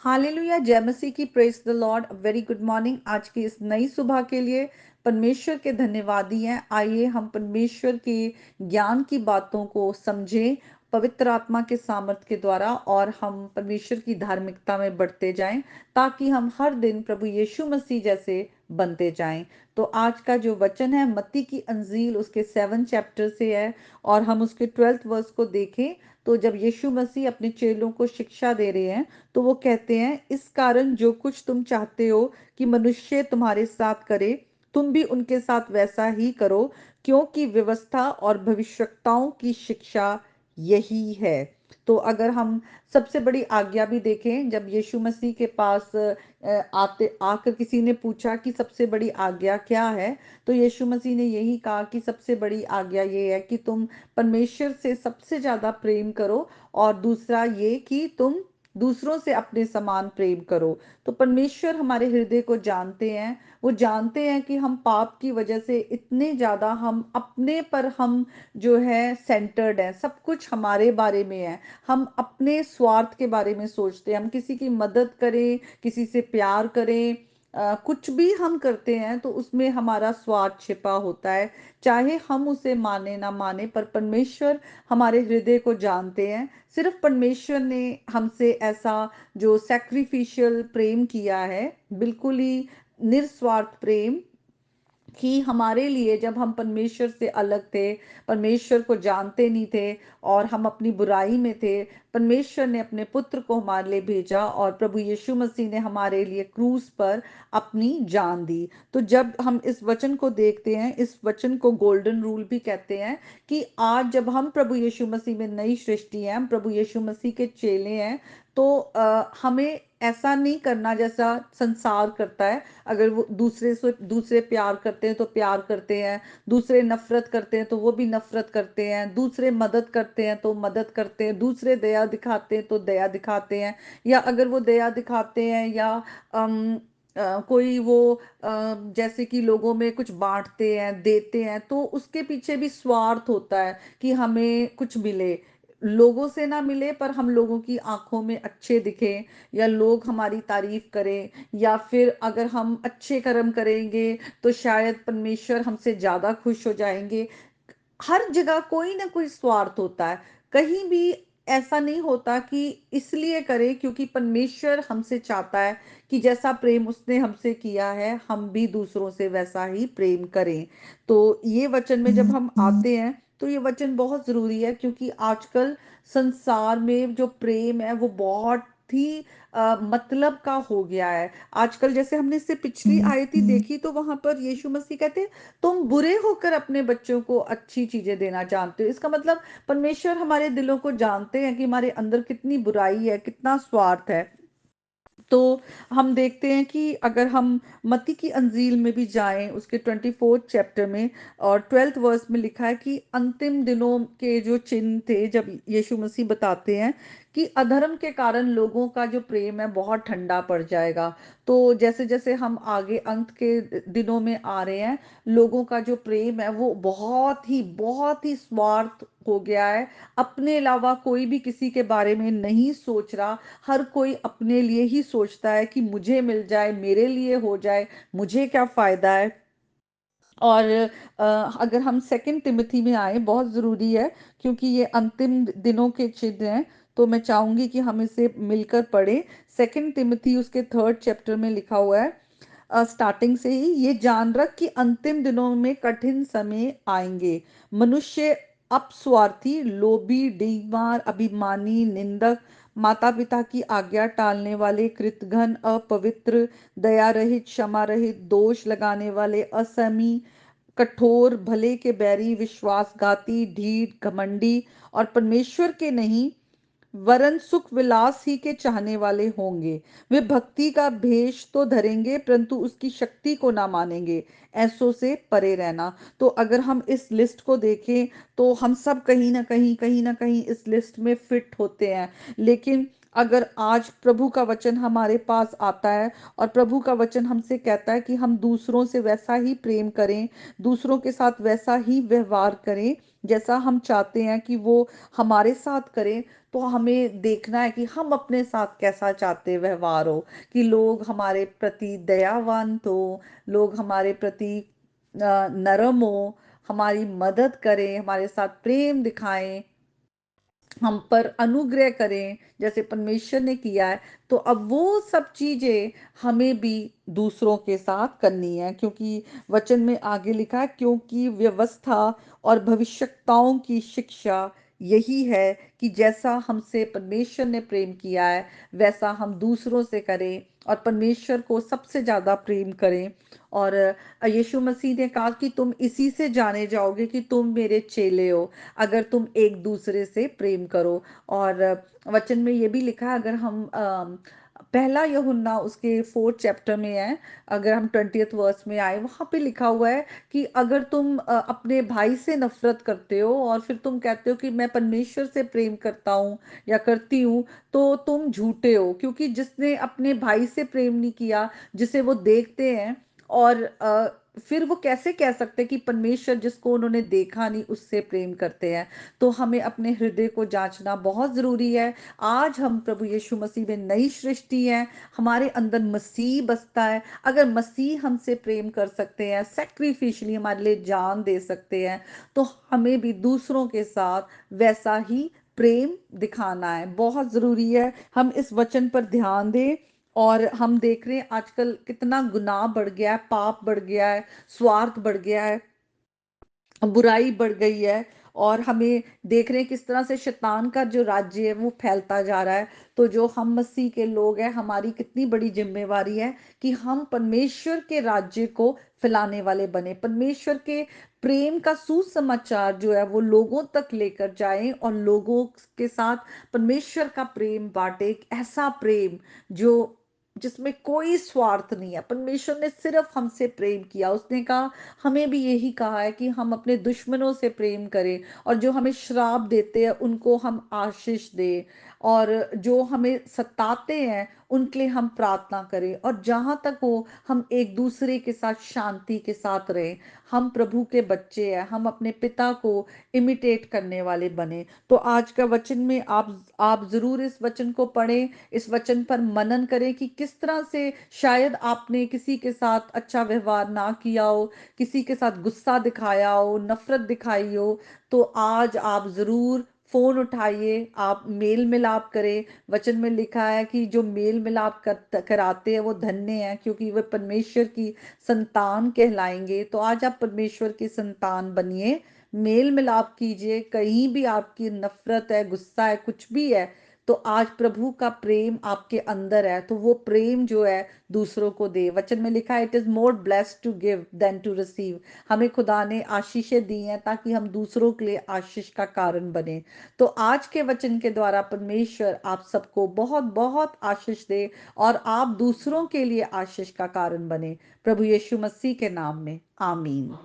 Hallelujah, जय मसीह की। Praise the Lord. Very good morning. आज की इस नई सुबह के लिए परमेश्वर के धन्यवादी हैं। आइए हम परमेश्वर के ज्ञान की बातों को समझें पवित्र आत्मा के सामर्थ के द्वारा, और हम परमेश्वर की धार्मिकता में बढ़ते जाएं, ताकि हम हर दिन प्रभु यीशु मसीह जैसे बनते जाएं। तो आज का जो वचन है मत्ती की अंजील उसके 7 चैप्टर से है, और हम उसके 12th वर्स को देखें तो जब यीशु मसीह अपने चेलों को शिक्षा दे रहे हैं तो वो कहते हैं, इस कारण जो कुछ तुम चाहते हो कि मनुष्य तुम्हारे साथ करे, तुम भी उनके साथ वैसा ही करो, क्योंकि व्यवस्था और भविष्यवक्ताओं की शिक्षा यही है। तो अगर हम सबसे बड़ी आज्ञा भी देखें, जब यीशु मसीह के पास आते आकर किसी ने पूछा कि सबसे बड़ी आज्ञा क्या है, तो यीशु मसीह ने यही कहा कि सबसे बड़ी आज्ञा ये है कि तुम परमेश्वर से सबसे ज्यादा प्रेम करो, और दूसरा ये कि तुम दूसरों से अपने समान प्रेम करो। तो परमेश्वर हमारे हृदय को जानते हैं। वो जानते हैं कि हम पाप की वजह से इतने ज्यादा हम अपने पर हम जो है सेंटर्ड है, सब कुछ हमारे बारे में है। हम अपने स्वार्थ के बारे में सोचते हैं, हम किसी की मदद करें, किसी से प्यार करें, कुछ भी हम करते हैं तो उसमें हमारा स्वार्थ छिपा होता है। चाहे हम उसे माने ना माने, पर परमेश्वर हमारे हृदय को जानते हैं। सिर्फ परमेश्वर ने हमसे ऐसा जो सैक्रिफिशियल प्रेम किया है, बिल्कुल ही निस्वार्थ प्रेम, कि हमारे लिए जब हम परमेश्वर से अलग थे, परमेश्वर को जानते नहीं थे और हम अपनी बुराई में थे, परमेश्वर ने अपने पुत्र को हमारे लिए भेजा और प्रभु यीशु मसीह ने हमारे लिए क्रूस पर अपनी जान दी। तो जब हम इस वचन को देखते हैं, इस वचन को गोल्डन रूल भी कहते हैं, कि आज जब हम प्रभु यीशु मसीह में नई सृष्टि हैं, हम प्रभु यीशु मसीह के चेले हैं, तो हमें ऐसा नहीं करना जैसा संसार करता है। अगर वो दूसरे प्यार करते हैं तो प्यार करते हैं, दूसरे नफरत करते हैं तो वो भी नफरत करते हैं, दूसरे मदद करते हैं तो मदद करते हैं, दूसरे दया दिखाते हैं तो दया दिखाते हैं, या अगर वो दया दिखाते हैं या अम, कोई वो जैसे कि लोगों में कुछ बांटते हैं, देते हैं, तो उसके पीछे भी स्वार्थ होता है कि हमें कुछ मिले। लोगों से ना मिले पर हम लोगों की आंखों में अच्छे दिखे, या लोग हमारी तारीफ करें, या फिर अगर हम अच्छे कर्म करेंगे तो शायद परमेश्वर हमसे ज्यादा खुश हो जाएंगे। हर जगह कोई ना कोई स्वार्थ होता है। कहीं भी ऐसा नहीं होता कि इसलिए करे क्योंकि परमेश्वर हमसे चाहता है कि जैसा प्रेम उसने हमसे किया है, हम भी दूसरों से वैसा ही प्रेम करें। तो ये वचन में जब हम आते हैं तो ये वचन बहुत जरूरी है, क्योंकि आजकल संसार में जो प्रेम है वो बहुत ही मतलब का हो गया है। आजकल जैसे हमने इससे पिछली आयती देखी तो वहां पर यीशु मसीह कहते हैं, तुम बुरे होकर अपने बच्चों को अच्छी चीजें देना जानते हो। इसका मतलब परमेश्वर हमारे दिलों को जानते हैं कि हमारे अंदर कितनी बुराई है, कितना स्वार्थ है। तो हम देखते हैं कि अगर हम मत्ती की अंजील में भी जाएं, उसके 24th चैप्टर में और 12th वर्स में लिखा है कि अंतिम दिनों के जो चिन्ह थे, जब यीशु मसीह बताते हैं कि अधर्म के कारण लोगों का जो प्रेम है बहुत ठंडा पड़ जाएगा। तो जैसे जैसे हम आगे अंत के दिनों में आ रहे हैं, लोगों का जो प्रेम है वो बहुत ही स्वार्थ हो गया है। अपने अलावा कोई भी किसी के बारे में नहीं सोच रहा। हर कोई अपने लिए ही सोचता है कि मुझे मिल जाए, मेरे लिए हो जाए, मुझे क्या फायदा है। और अगर हम सेकंड तिमोथी में आए, बहुत जरूरी है क्योंकि ये अंतिम दिनों के चिन्ह हैं, तो मैं चाहूंगी कि हम इसे मिलकर पढ़ें। सेकंड तिमोथी उसके 3rd चैप्टर में लिखा हुआ है, स्टार्टिंग से ही, ये जान रख कि अंतिम दिनों में कठिन समय आएंगे। मनुष्य अपस्वार्थी, लोभी, डींगमार, अभिमानी, निंदक, माता पिता की आज्ञा टालने वाले, कृतघ्न, अपवित्र, दया रहित, क्षमा रहित, दोष लगाने वाले, असमी, कठोर, भले के बैरी, विश्वासघाती, ढीठ, घमंडी और परमेश्वर के नहीं वरन सुख विलास ही के चाहने वाले होंगे। वे भक्ति का भेष तो धरेंगे परंतु उसकी शक्ति को ना मानेंगे। ऐसों से परे रहना। तो अगर हम इस लिस्ट को देखें तो हम सब कहीं ना कहीं इस लिस्ट में फिट होते हैं। लेकिन अगर आज प्रभु का वचन हमारे पास आता है और प्रभु का वचन हमसे कहता है कि हम दूसरों से वैसा ही प्रेम करें, दूसरों के साथ वैसा ही व्यवहार करें जैसा हम चाहते हैं कि वो हमारे साथ करें, तो हमें देखना है कि हम अपने साथ कैसा चाहते व्यवहार हो, कि लोग हमारे प्रति दयावान हो, लोग हमारे प्रति नरम हो, हमारी मदद करें, हमारे साथ प्रेम दिखाएं, हम पर अनुग्रह करें जैसे परमेश्वर ने किया है। तो अब वो सब चीजें हमें भी दूसरों के साथ करनी है, क्योंकि वचन में आगे लिखा है, क्योंकि व्यवस्था और भविष्यताओं की शिक्षा यही है कि जैसा हमसे परमेश्वर ने प्रेम किया है वैसा हम दूसरों से करें और परमेश्वर को सबसे ज्यादा प्रेम करें। और यीशु मसीह ने कहा कि तुम इसी से जाने जाओगे कि तुम मेरे चेले हो, अगर तुम एक दूसरे से प्रेम करो। और वचन में ये भी लिखा है, अगर हम पहला यूहन्ना उसके 4th चैप्टर में है, अगर हम 20th वर्स में आए, वहां पे लिखा हुआ है कि अगर तुम अपने भाई से नफरत करते हो और फिर तुम कहते हो कि मैं परमेश्वर से प्रेम करता हूँ या करती हूँ, तो तुम झूठे हो, क्योंकि जिसने अपने भाई से प्रेम नहीं किया, जिसे वो देखते हैं, और फिर वो कैसे कह सकते कि परमेश्वर जिसको उन्होंने देखा नहीं उससे प्रेम करते हैं। तो हमें अपने हृदय को जांचना बहुत जरूरी है। आज हम प्रभु यीशु मसीह में नई सृष्टि है, हमारे अंदर मसीह बसता है। अगर मसीह हमसे प्रेम कर सकते हैं, सेक्रीफिशली हमारे लिए जान दे सकते हैं, तो हमें भी दूसरों के साथ वैसा ही प्रेम दिखाना है। बहुत जरूरी है हम इस वचन पर ध्यान दें। और हम देख रहे हैं आजकल कितना गुनाह बढ़ गया है, पाप बढ़ गया है, स्वार्थ बढ़ गया है, बुराई बढ़ गई है। और हमें देख रहे हैं किस तरह से शैतान का जो राज्य है वो फैलता जा रहा है। तो जो हम मसीह के लोग हैं, हमारी कितनी बड़ी जिम्मेवारी है कि हम परमेश्वर के राज्य को फैलाने वाले बने, परमेश्वर के प्रेम का सुसमाचार जो है वो लोगों तक लेकर जाएं और लोगों के साथ परमेश्वर का प्रेम बांटे, एक ऐसा प्रेम जो जिसमें कोई स्वार्थ नहीं है। परमेश्वर ने सिर्फ हमसे प्रेम किया, उसने कहा, हमें भी यही कहा है कि हम अपने दुश्मनों से प्रेम करें, और जो हमें श्राप देते हैं उनको हम आशीष दें, और जो हमें सताते हैं उनके लिए हम प्रार्थना करें, और जहां तक हो हम एक दूसरे के साथ शांति के साथ रहें। हम प्रभु के बच्चे हैं, हम अपने पिता को इमिटेट करने वाले बने। तो आज का वचन में आप जरूर इस वचन को पढ़ें, इस वचन पर मनन करें कि किस तरह से शायद आपने किसी के साथ अच्छा व्यवहार ना किया हो, किसी के साथ गुस्सा दिखाया हो, नफरत दिखाई हो। तो आज आप जरूर फोन उठाइए, आप मेल मिलाप करें। वचन में लिखा है कि जो मेल मिलाप कराते हैं वो धन्य हैं, क्योंकि वे परमेश्वर की संतान कहलाएंगे। तो आज आप परमेश्वर की संतान बनिए, मेल मिलाप कीजिए। कहीं भी आपकी नफरत है, गुस्सा है, कुछ भी है, तो आज प्रभु का प्रेम आपके अंदर है, तो वो प्रेम जो है दूसरों को दे। वचन में लिखा है, it is more blessed to give than to receive. हमें खुदा ने आशीषें दी हैं ताकि हम दूसरों के लिए आशीष का कारण बने। तो आज के वचन के द्वारा परमेश्वर आप सबको बहुत बहुत आशीष दे और आप दूसरों के लिए आशीष का कारण बने। प्रभु यीशु मसीह के नाम में आमीन।